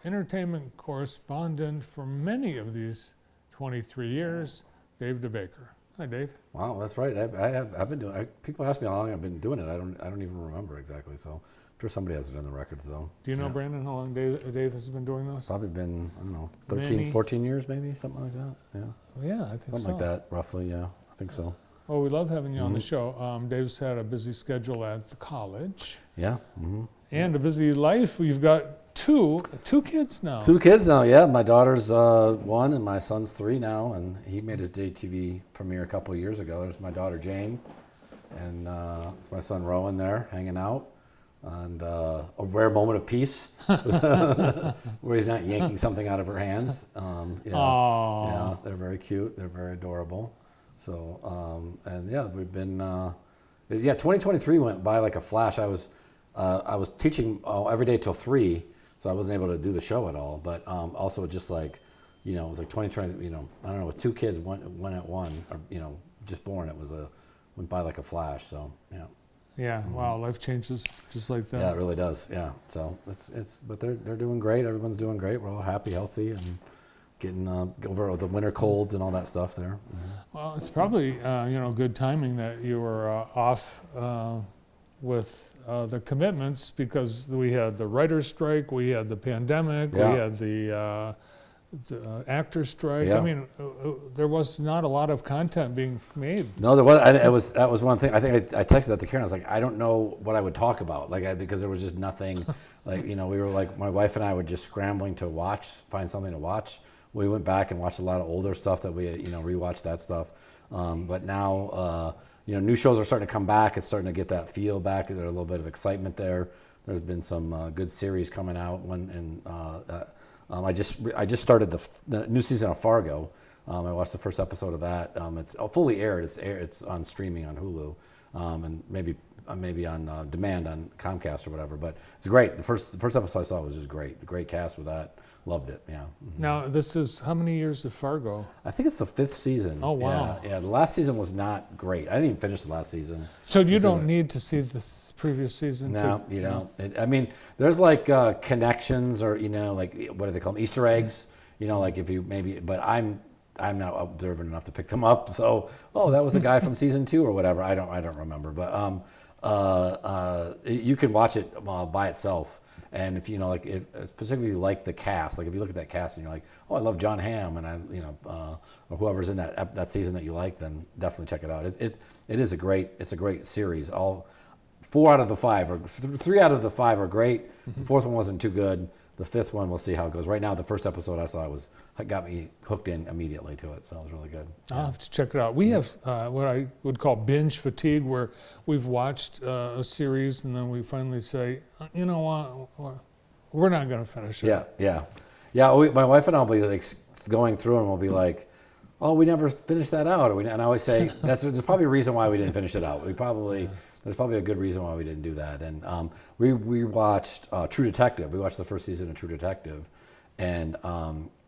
entertainment correspondent for many of these 23 years, Dave DeBaker. Hi, Dave. Wow, that's right. I've been doing. People ask me how long I've been doing it. I don't even remember exactly. So I'm sure somebody has it in the records though. Do you know, Brandon, how long Dave has been doing this? Probably been, I don't know, 13, 14 years maybe, something like that. Yeah. Yeah, I think something so. like that, roughly. Yeah, I think so. Well, we love having you on the show. Dave's had a busy schedule at the college. Yeah. And a busy life. You've got two kids now. 2 kids now. Yeah, my daughter's 1 and my son's 3 now, and he made his TV premiere a couple of years ago. There's my daughter Jane, and it's my son Rowan there hanging out, and a rare moment of peace where he's not yanking something out of her hands. Yeah, they're very cute. They're very adorable. So and yeah, we've been 2023 went by like a flash. I was teaching every day till 3. So I wasn't able to do the show at all, but also just like, it was like 2020, I don't know, with 2 kids, one at 1, or, just born, went by like a flash. So, yeah. Yeah, wow, life changes just like that. Yeah, it really does. Yeah. So but they're doing great. Everyone's doing great. We're all happy, healthy, and getting over the winter colds and all that stuff there. Well, it's probably, good timing that you were off with the commitments, because we had the writer's strike, we had the pandemic, we had the actor's strike. Yeah. I mean, there was not a lot of content being made. No, there was. That was one thing. I think I texted that to Karen. I was like, I don't know what I would talk about, because there was just nothing. We were like, my wife and I were just scrambling to find something to watch. We went back and watched a lot of older stuff that we, rewatched that stuff. But now, new shows are starting to come back. It's starting to get that feel back. There's a little bit of excitement there. There's been some good series coming out. I just started the new season of Fargo. I watched the first episode of that. It's fully aired. It's on streaming on Hulu, and maybe on demand on Comcast or whatever. But it's great. The first episode I saw was just great. The great cast with that. Loved it. Yeah. Now, this is how many years of Fargo? I think it's the 5th season. Oh, wow. Yeah. The last season was not great. I didn't even finish the last season. So you don't need to see the previous season? No, you don't. There's like connections, or what do they call them? Easter eggs. If you maybe, but I'm not observant enough to pick them up. So, that was the guy from season 2 or whatever. I don't remember. But you can watch it by itself. And if if specifically like the cast, like if you look at that cast and you're like, I love John Hamm, and or whoever's in that season that you like, then definitely check it out. It's a great series. All 4 out of the 5 or 3 out of the 5 are great. The 4th one wasn't too good. The 5th one, we'll see how it goes. Right now, the first episode I saw got me hooked in immediately to it, so it was really good. I'll have to check it out. We have what I would call binge fatigue, where we've watched a series and then we finally say, you know what, we're not going to finish it. Yeah. My wife and I will be like going through and we'll be like, we never finished that out. And I always say, there's probably a reason why we didn't finish it out. There's probably a good reason why we didn't do that. And we watched True Detective. We watched the first season of True Detective, and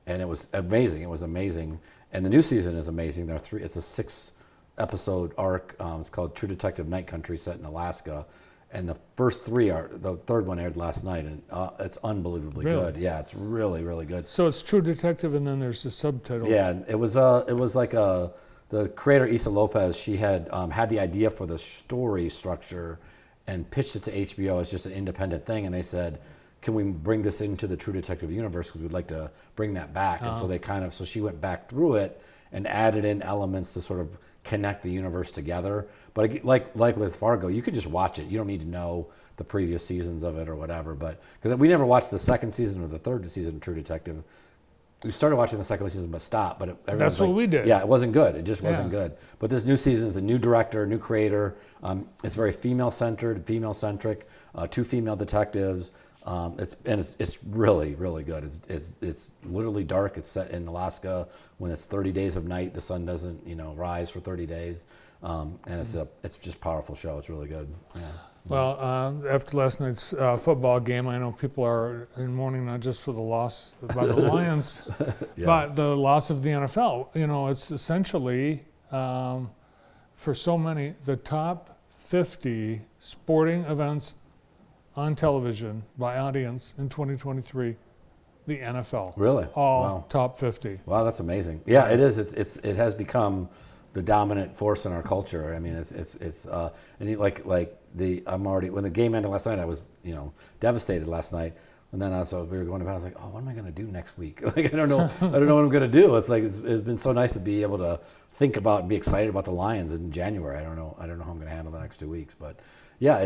it was amazing. It was amazing. And the new season is amazing. It's a 6-episode arc. It's called True Detective Night Country, set in Alaska. And the first 3 the 3rd one aired last night, and it's unbelievably good. Yeah, it's really, really good. So it's True Detective, and then there's the subtitle. Yeah, it was like the creator, Issa Lopez, she had had the idea for the story structure and pitched it to HBO as just an independent thing. And they said, can we bring this into the True Detective universe? Because we'd like to bring that back. And so she went back through it and added in elements to sort of connect the universe together. But like with Fargo, you could just watch it. You don't need to know the previous seasons of it or whatever. But because we never watched the 2nd season or the 3rd season of True Detective. We started watching the 2nd season, but stopped. But that's what we did. Yeah, it wasn't good. It just wasn't good. But this new season is a new director, new creator. It's very female-centered, female-centric. 2 female detectives. It's really, really good. It's literally dark. It's set in Alaska when it's 30 days of night. The sun doesn't rise for 30 days. And it's just a powerful show. It's really good. Yeah. Well, after last night's football game, I know people are in mourning not just for the loss by the Lions, but the loss of the NFL. It's essentially, for so many, the top 50 sporting events on television by audience in 2023 the NFL. Really? All Wow. top 50. Wow, that's amazing. Yeah, it is. It has become the dominant force in our culture. I mean, when the game ended last night, I was devastated last night. And then we were going to bed. I was like, oh, what am I going to do next week? Like I don't know what I'm going to do. It's like it's been so nice to be able to think about and be excited about the Lions in January. I don't know how I'm going to handle the next 2 weeks, but yeah,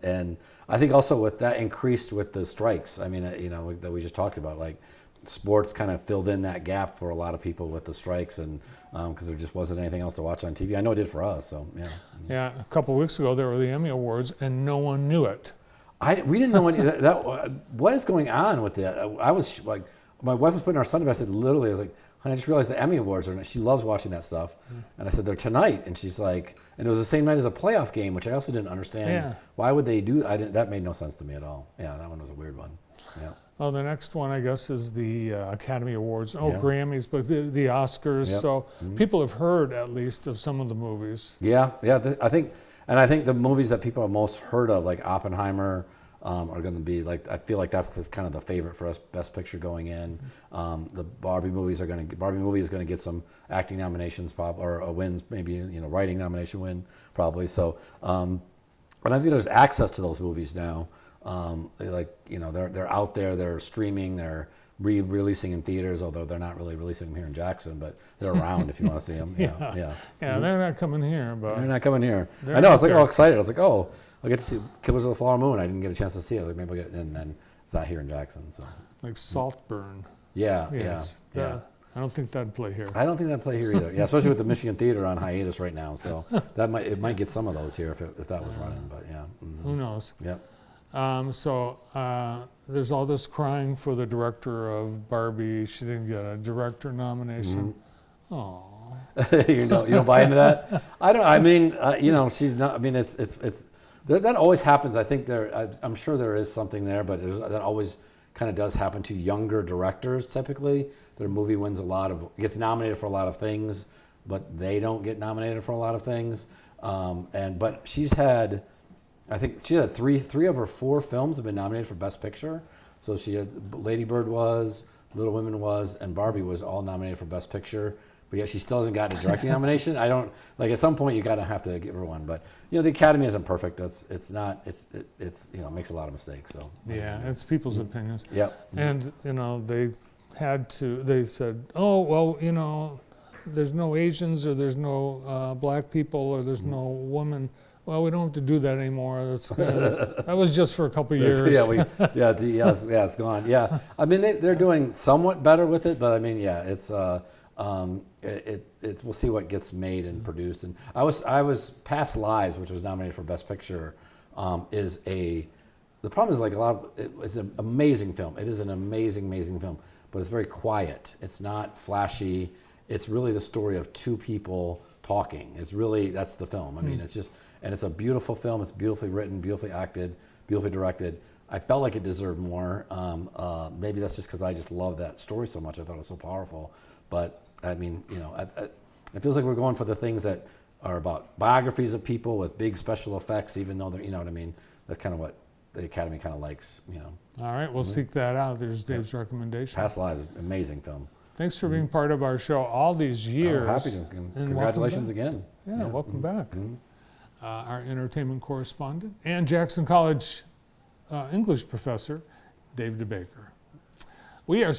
and I think also with that increased with the strikes. I mean, that we just talked about, like sports kind of filled in that gap for a lot of people with the strikes, and because there just wasn't anything else to watch on TV. I know it did for us. So yeah. Yeah, a couple of weeks ago there were the Emmy Awards, and no one knew it. We didn't know what is going on with that. I was like, my wife was putting our son to bed. I said, literally, I was like, honey, I just realized the Emmy Awards are. She loves watching that stuff, and I said they're tonight, and she's like, and it was the same night as a playoff game, which I also didn't understand. Yeah. Why would they do? That made no sense to me at all. Yeah, that one was a weird one. Yeah. Oh, the next one, I guess, is the Academy Awards. Oh, Yeah. Grammys, but the Oscars. Yep. So people have heard at least of some of the movies. Yeah. I think the movies that people have most heard of, like Oppenheimer, are going to be like. I feel like that's kind of the favorite for us, Best Picture going in. The Barbie movie is going to get some acting nominations, or wins, maybe writing nomination win probably. So, and I think there's access to those movies now. They're out there, they're streaming, they're re-releasing in theaters, although they're not really releasing them here in Jackson, but they're around if you want to see them. Yeah. They're not coming here, but They're not coming here. They're I know, I was like out there. all excited. I was like, oh, I'll get to see Killers of the Flower Moon. I didn't get a chance to see it. Like maybe I'll get it, and then it's not here in Jackson. So like Saltburn. yeah. I don't think that'd play here. I don't think that'd play here either. Yeah, especially with the Michigan Theater on hiatus right now. So it might get some of those here if that was running. But yeah. Who knows? Yep. There's all this crying for the director of Barbie. She didn't get a director nomination. Oh. You don't buy into that? I don't. I mean, she's not. I mean, it's that always happens. I think I'm sure there is something there, but that always kind of does happen to younger directors. Typically, their movie gets nominated for a lot of things, but they don't get nominated for a lot of things. But she's had. I think she had three of her 4 films have been nominated for Best Picture. So she had Lady Bird was, Little Women was, and Barbie was all nominated for Best Picture. But yet she still hasn't gotten a directing nomination. I don't like. At some point, you gotta have to give her one. But the Academy isn't perfect. It's not. It makes a lot of mistakes. So Yeah, it's people's opinions. Yep. And they said, oh well, there's no Asians or there's no black people or there's no women. Well, we don't have to do that anymore. That was just for a couple of years. It's gone. Yeah, I mean they're doing somewhat better with it, but I mean it's we'll see what gets made and produced. And I was Past Lives, which was nominated for Best Picture, the problem is it's an amazing film. It is an amazing film, but it's very quiet. It's not flashy. It's really the story of 2 people talking. That's the film. I mean, and it's a beautiful film. It's beautifully written, beautifully acted, beautifully directed. I felt like it deserved more. Maybe that's just because I just love that story so much. I thought it was so powerful. But I mean, it feels like we're going for the things that are about biographies of people with big special effects, even though they're, what I mean? That's kind of what the Academy kind of likes, All right, we'll seek that out. There's Dave's recommendation. Past Lives, amazing film. Thanks for being part of our show all these years. Happy to. Congratulations again. Yeah, welcome back. Our entertainment correspondent and Jackson College English professor, Dave DeBaker. We are